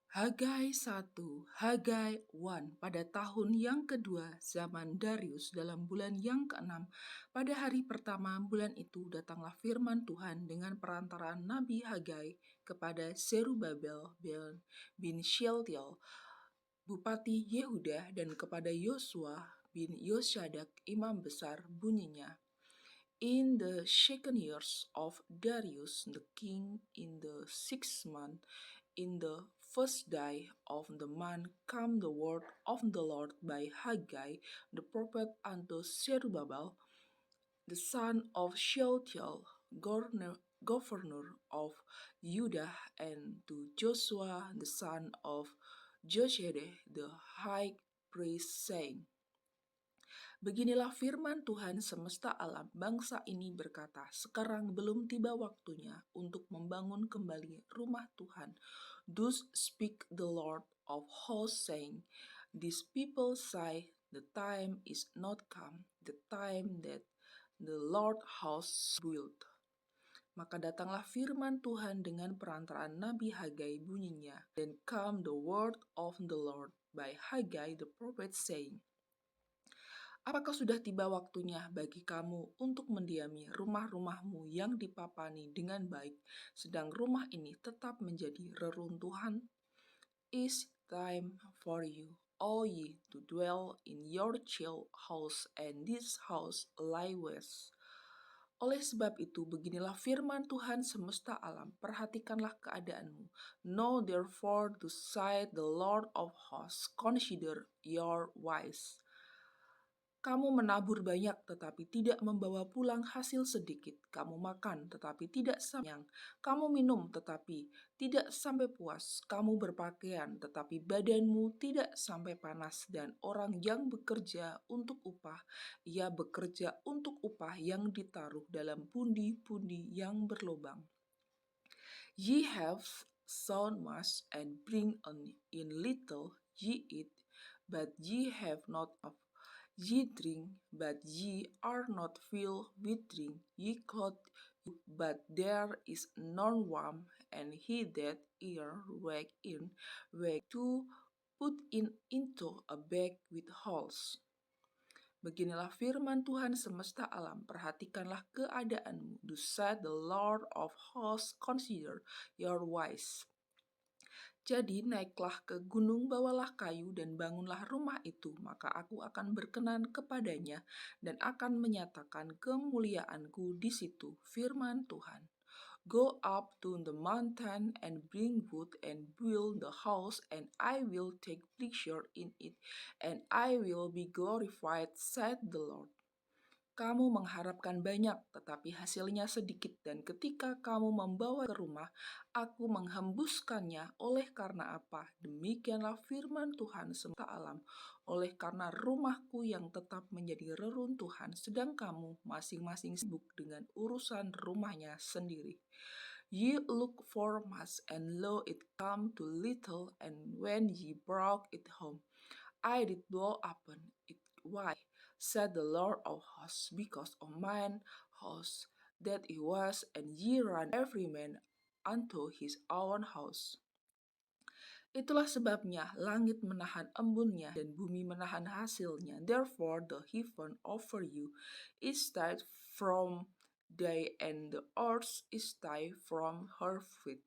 Hagai 1, Hagai 1, pada tahun yang kedua zaman Darius dalam bulan yang keenam, pada hari pertama bulan itu datanglah firman Tuhan dengan perantaraan Nabi Hagai kepada Zerubabel bin Shealtiel, Bupati Yehuda, dan kepada Yosua bin Yosyadak, imam besar, bunyinya. In the second years of Darius the king, in the 6th month, in the first day of the month, came the word of the Lord by Haggai the prophet unto Zerubbabel, the son of Shealtiel, governor of Judah, and to Joshua the son of Joshedeh the high priest, saying, Beginilah firman Tuhan semesta alam, bangsa ini berkata, sekarang belum tiba waktunya untuk membangun kembali rumah Tuhan. Thus speak the Lord of hosts, saying, These people say, the time is not come, the time that the Lord has built. Maka datanglah firman Tuhan dengan perantaraan Nabi Hagai, bunyinya, Then come the word of the Lord by Haggai the prophet, saying, Apakah sudah tiba waktunya bagi kamu untuk mendiami rumah-rumahmu yang dipapani dengan baik, sedang rumah ini tetap menjadi reruntuhan? Is time for you, all ye, to dwell in your child house, and this house lie waste. Oleh sebab itu, beginilah firman Tuhan semesta alam, perhatikanlah keadaanmu. Know therefore to say the Lord of hosts, consider your ways. Kamu menabur banyak tetapi tidak membawa pulang hasil sedikit. Kamu makan tetapi tidak sampai. Kamu minum tetapi tidak sampai puas. Kamu berpakaian tetapi badanmu tidak sampai panas. Dan orang yang bekerja untuk upah, ia bekerja untuk upah yang ditaruh dalam pundi-pundi yang berlubang. Ye have sown much and bring in little, ye eat, but ye have not enough. Ye drink, but ye are not filled with drink. Ye clothe you, but there is none warm, and he that ear wake to put into a bag with holes. Beginilah firman Tuhan semesta alam, perhatikanlah keadaanmu. Thus said the Lord of hosts, consider your ways. Jadi naiklah ke gunung, bawalah kayu, dan bangunlah rumah itu, maka aku akan berkenan kepadanya, dan akan menyatakan kemuliaanku di situ, firman Tuhan. Go up to the mountain and bring wood and build the house, and I will take pleasure in it, and I will be glorified, said the Lord. Kamu mengharapkan banyak, tetapi hasilnya sedikit, dan ketika kamu membawa ke rumah, aku menghembuskannya. Oleh karena apa? Demikianlah firman Tuhan semesta alam, oleh karena rumahku yang tetap menjadi reruntuhan, sedang kamu masing-masing sibuk dengan urusan rumahnya sendiri. Ye look for much, and lo, it come to little, and when ye brought it home, I did blow upon it. Why? Said the Lord of hosts, because of mine house that it was, and ye ran every man unto his own house. Itulah sebabnya langit menahan embunnya dan bumi menahan hasilnya. Therefore the heaven over you is died from day, and the earth is died from her feet.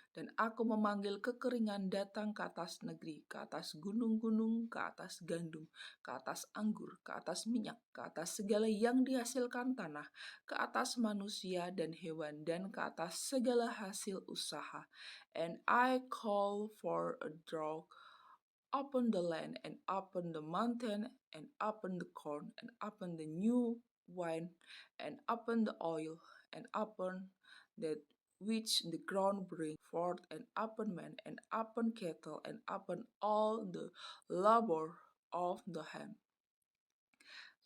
Dan aku memanggil kekeringan datang ke atas negeri, ke atas gunung-gunung, ke atas gandum, ke atas anggur, ke atas minyak, ke atas segala yang dihasilkan tanah, ke atas manusia dan hewan, dan ke atas segala hasil usaha. And I call for a drought upon the land, and upon the mountain, and upon the corn, and upon the new wine, and upon the oil, and upon that which the ground bring forth, and upon man, and upon cattle, and upon all the labor of the hand.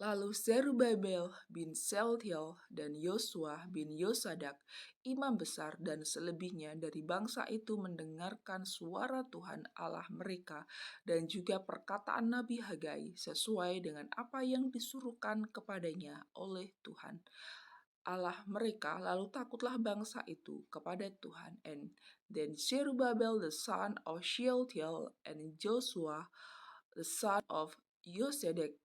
Lalu Zerubabel bin Shealtiel dan Yosua bin Yosadak, imam besar, dan selebihnya dari bangsa itu mendengarkan suara Tuhan Allah mereka dan juga perkataan Nabi Hagai sesuai dengan apa yang disuruhkan kepadanya oleh Tuhan. Allah mereka, lalu takutlah bangsa itu kepada Tuhan. And then Zerubbabel the son of Shealtiel and Joshua the son of Josedek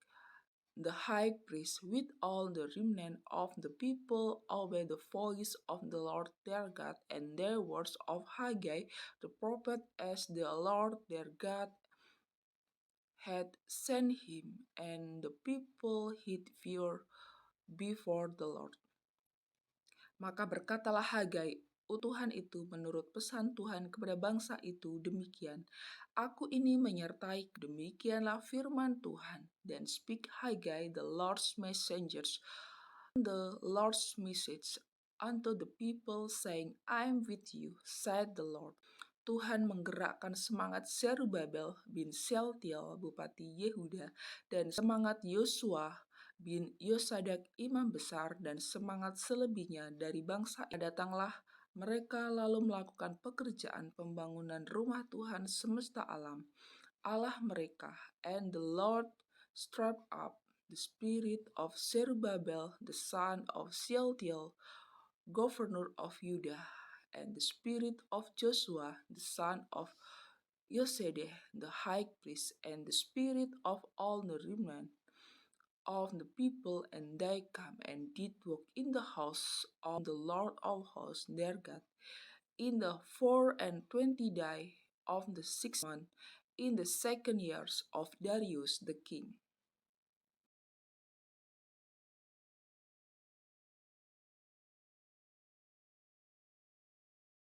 the high priest with all the remnant of the people obey the voice of the Lord their God and their words of Haggai the prophet, as the Lord their God had sent him, and the people hid fear before the Lord. Maka berkatalah Hagai, utuhan itu menurut pesan Tuhan kepada bangsa itu demikian. Aku ini menyertai, demikianlah firman Tuhan. Then speak Hagai the Lord's messengers, the Lord's message unto the people, saying, I am with you, said the Lord. Tuhan menggerakkan semangat Zerubabel bin Shealtiel bupati Yehuda dan semangat Yosua bin Yosadak imam besar dan semangat selebihnya dari bangsa. Datanglah mereka lalu melakukan pekerjaan pembangunan rumah Tuhan semesta alam, Allah mereka, and the Lord stirred up the spirit of Zerubbabel the son of Shealtiel, governor of Judah, and the spirit of Joshua the son of Josedeh the high priest, and the spirit of all the remnant of the people, and they come and did work in the house of the Lord of hosts their God in the 24 day of the 6th month, in the 2nd years of Darius the king.